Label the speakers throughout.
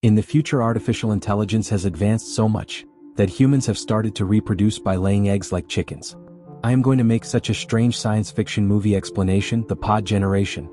Speaker 1: In the future, artificial intelligence has advanced so much that humans have started to reproduce by laying eggs like chickens. I am going to make such a strange science fiction movie explanation, the pod generation.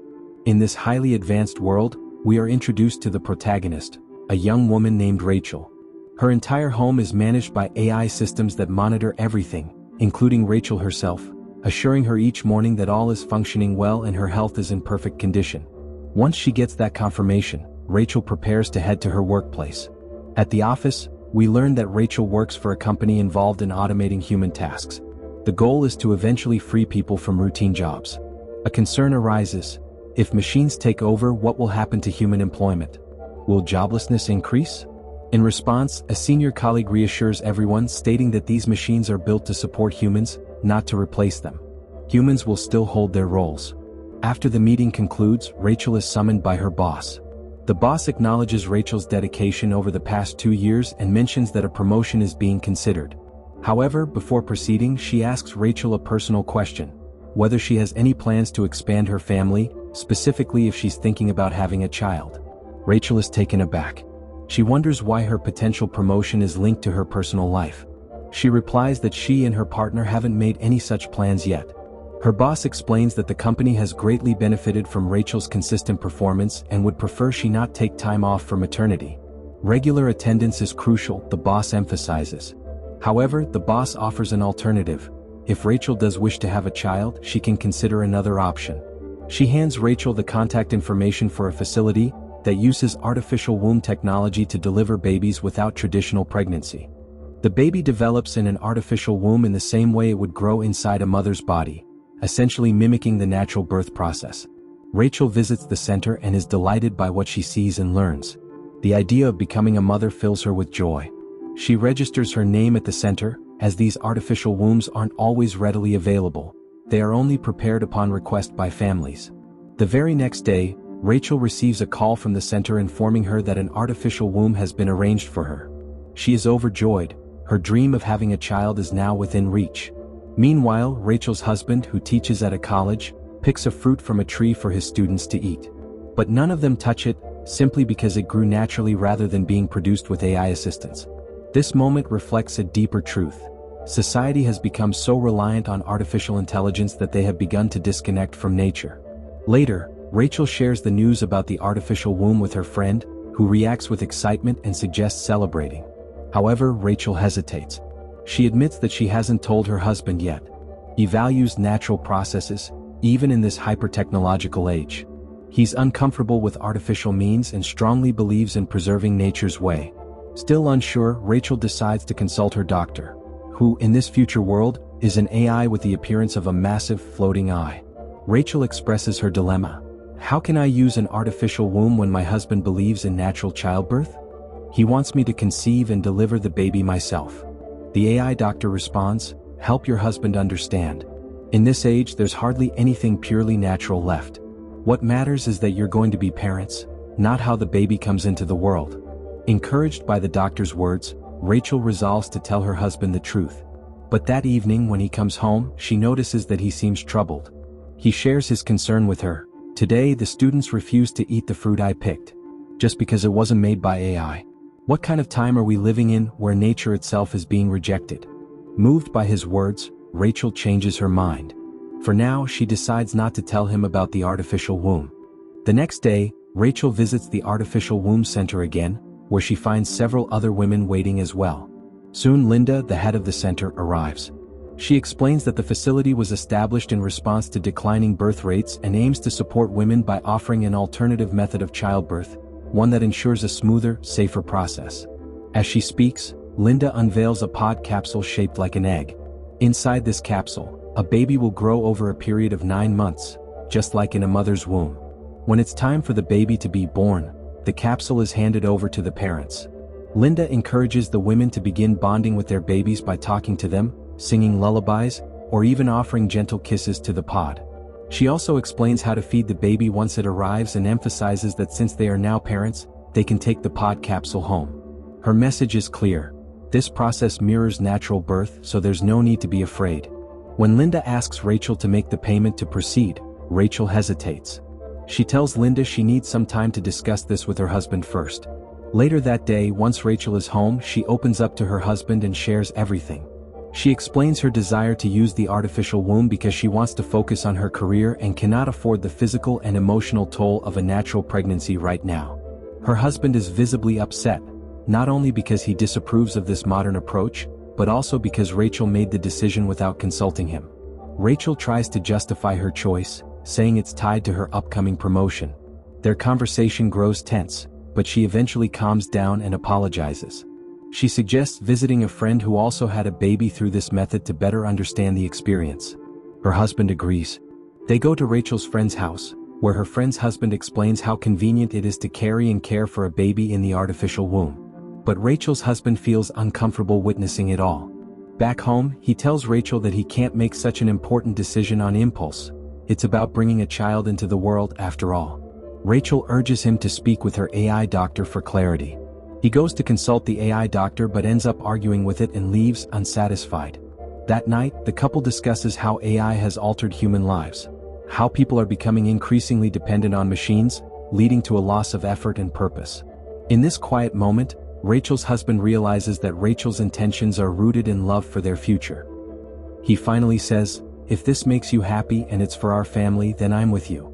Speaker 1: In this highly advanced world, we are introduced to the protagonist, a young woman named Rachel. Her entire home is managed by AI systems that monitor everything, including Rachel herself, assuring her each morning that all is functioning well and her health is in perfect condition. Once she gets that confirmation, Rachel prepares to head to her workplace. At the office, we learn that Rachel works for a company involved in automating human tasks. The goal is to eventually free people from routine jobs. A concern arises. If machines take over, what will happen to human employment? Will joblessness increase? In response, a senior colleague reassures everyone, stating that these machines are built to support humans, not to replace them. Humans will still hold their roles. After the meeting concludes, Rachel is summoned by her boss. The boss acknowledges Rachel's dedication over the past 2 years and mentions that a promotion is being considered. However, before proceeding, she asks Rachel a personal question: whether she has any plans to expand her family, specifically if she's thinking about having a child. Rachel is taken aback. She wonders why her potential promotion is linked to her personal life. She replies that she and her partner haven't made any such plans yet. Her boss explains that the company has greatly benefited from Rachel's consistent performance and would prefer she not take time off for maternity. Regular attendance is crucial, the boss emphasizes. However, the boss offers an alternative. If Rachel does wish to have a child, she can consider another option. She hands Rachel the contact information for a facility that uses artificial womb technology to deliver babies without traditional pregnancy. The baby develops in an artificial womb in the same way it would grow inside a mother's body, essentially mimicking the natural birth process. Rachel visits the center and is delighted by what she sees and learns. The idea of becoming a mother fills her with joy. She registers her name at the center, as these artificial wombs aren't always readily available. They are only prepared upon request by families. The very next day, Rachel receives a call from the center informing her that an artificial womb has been arranged for her. She is overjoyed. Her dream of having a child is now within reach. Meanwhile, Rachel's husband, who teaches at a college, picks a fruit from a tree for his students to eat. But none of them touch it, simply because it grew naturally rather than being produced with AI assistance. This moment reflects a deeper truth. Society has become so reliant on artificial intelligence that they have begun to disconnect from nature. Later, Rachel shares the news about the artificial womb with her friend, who reacts with excitement and suggests celebrating. However, Rachel hesitates. She admits that she hasn't told her husband yet. He values natural processes, even in this hyper-technological age. He's uncomfortable with artificial means and strongly believes in preserving nature's way. Still unsure, Rachel decides to consult her doctor, who, in this future world, is an AI with the appearance of a massive floating eye. Rachel expresses her dilemma. How can I use an artificial womb when my husband believes in natural childbirth? He wants me to conceive and deliver the baby myself. The AI doctor responds, help your husband understand. In this age, there's hardly anything purely natural left. What matters is that you're going to be parents, not how the baby comes into the world. Encouraged by the doctor's words, Rachel resolves to tell her husband the truth. But that evening when he comes home, she notices that he seems troubled. He shares his concern with her. Today, the students refused to eat the fruit I picked, just because it wasn't made by AI. What kind of time are we living in where nature itself is being rejected? Moved by his words, Rachel changes her mind. For now, she decides not to tell him about the artificial womb. The next day, Rachel visits the artificial womb center again, where she finds several other women waiting as well. Soon Linda, the head of the center, arrives. She explains that the facility was established in response to declining birth rates and aims to support women by offering an alternative method of childbirth, one that ensures a smoother, safer process. As she speaks, Linda unveils a pod capsule shaped like an egg. Inside this capsule, a baby will grow over a period of 9 months, just like in a mother's womb. When it's time for the baby to be born, the capsule is handed over to the parents. Linda encourages the women to begin bonding with their babies by talking to them, singing lullabies, or even offering gentle kisses to the pod. She also explains how to feed the baby once it arrives and emphasizes that since they are now parents, they can take the pod capsule home. Her message is clear. This process mirrors natural birth, so there's no need to be afraid. When Linda asks Rachel to make the payment to proceed, Rachel hesitates. She tells Linda she needs some time to discuss this with her husband first. Later that day, once Rachel is home, she opens up to her husband and shares everything. She explains her desire to use the artificial womb because she wants to focus on her career and cannot afford the physical and emotional toll of a natural pregnancy right now. Her husband is visibly upset, not only because he disapproves of this modern approach, but also because Rachel made the decision without consulting him. Rachel tries to justify her choice, saying it's tied to her upcoming promotion. Their conversation grows tense, but she eventually calms down and apologizes. She suggests visiting a friend who also had a baby through this method to better understand the experience. Her husband agrees. They go to Rachel's friend's house, where her friend's husband explains how convenient it is to carry and care for a baby in the artificial womb. But Rachel's husband feels uncomfortable witnessing it all. Back home, he tells Rachel that he can't make such an important decision on impulse. It's about bringing a child into the world after all. Rachel urges him to speak with her AI doctor for clarity. He goes to consult the AI doctor but ends up arguing with it and leaves unsatisfied. That night, the couple discusses how AI has altered human lives, how people are becoming increasingly dependent on machines, leading to a loss of effort and purpose. In this quiet moment, Rachel's husband realizes that Rachel's intentions are rooted in love for their future. He finally says, "If this makes you happy and it's for our family, then I'm with you."